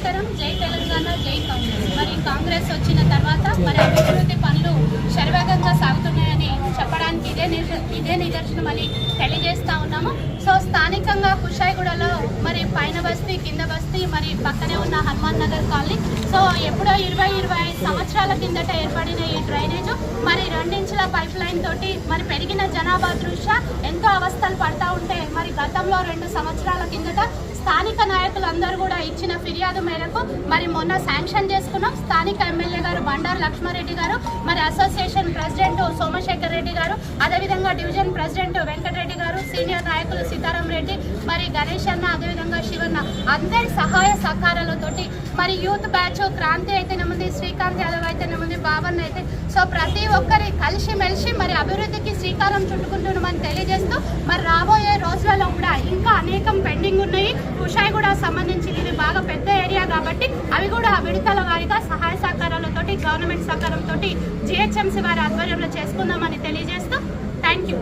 నమస్కారం. జై తెలంగాణ, జై కాంగ్రెస్. మరి కాంగ్రెస్ వచ్చిన తర్వాత మరి అభివృద్ధి పనులు శరవేగంగా సాగుతున్నాయని చెప్పడానికి ఇదే నిదర్శనం అని తెలియజేస్తా ఉన్నాము. సో స్థానికంగా కుషాయిగూడలో మరి పైన బస్తీ, కింద బస్తీ, మరి పక్కనే ఉన్న హనుమాన్ నగర్ కాలనీ. సో ఎప్పుడో 20-25 సంవత్సరాల కిందట ఏర్పడిన ఈ డ్రైనేజ్ మరి 2 ఇంచుల పైప్ లైన్ తోటి మరి పెరిగిన జనాభా దృష్ట్యా ఎంతో అవస్థలు పడతా ఉంటే మరి గతంలో 2 సంవత్సరాల కిందట స్థానిక నాయకులందరూ కూడా ఇచ్చిన ఫిర్యాదు మేరకు మరి మొన్న శాంక్షన్ చేసుకున్నాం. స్థానిక ఎమ్మెల్యే గారు బండారు లక్ష్మారెడ్డి గారు, మరి అసోసియేషన్ ప్రెసిడెంట్ సోమశేఖర్ రెడ్డి గారు, అదేవిధంగా డివిజన్ ప్రెసిడెంట్ వెంకటరెడ్డి గారు, సీనియర్ నాయకులు సీతారాం రెడ్డి, మరి గణేష్ అన్న, అదేవిధంగా శివన్న, అందరి సహాయ సహకారాలతోటి మరి యూత్ బ్యాచ్ క్రాంతి అయితేనేముంది, శ్రీకాంత్ యాదవ్ అయితేనేముంది, బాబన్ అయితే సో ప్రతి ఒక్కరి కలిసిమెలిసి మరి అభివృద్ధికి శ్రీకారం చుట్టుకుంటున్నామని తెలియజేస్తూ మరి రాబోయే రోజులలో కూడా ఇంకా అనేకం పెండింగ్ ఉన్నాయి. కుషాయిగూడ సంబంధించి ఇది బాగా పెద్ద ఏరియా కాబట్టి అవి కూడా విడతల వారీగా సహాయ సహకారాలతోటి గవర్నమెంట్ సహకారంతో GHMC వారి ఆధ్వర్యంలో చేసుకుందామని తెలియజేస్తూ థ్యాంక్ యూ.